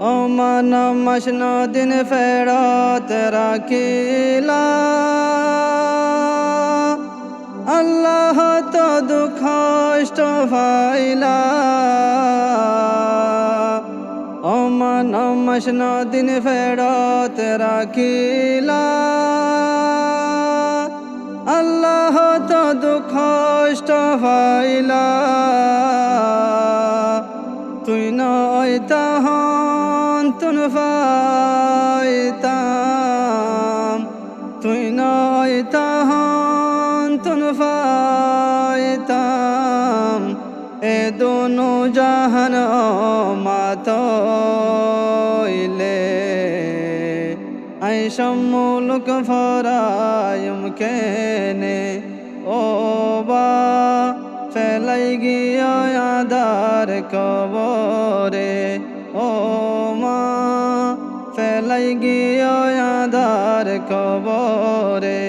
ও মানমশন দিন ফেরত রাখিলা আল্লাহ তো দুঃখ কষ্ট পাইলা ও মানমশন দিন ফেরত রাখিলা আল্লাহ তো দুঃখ কষ্ট পাইলা তুই নয় তাহন তুন পাইতাম তুই নয় তাহন তুন পাইতাম এ দোনো জাহান মাতইলে আই সম্মুলক ফরায়ুম কেনে ও বা ফেলাই গিয়া আদার কবরে ও মা ফেলাই গিয়া আদার কবরে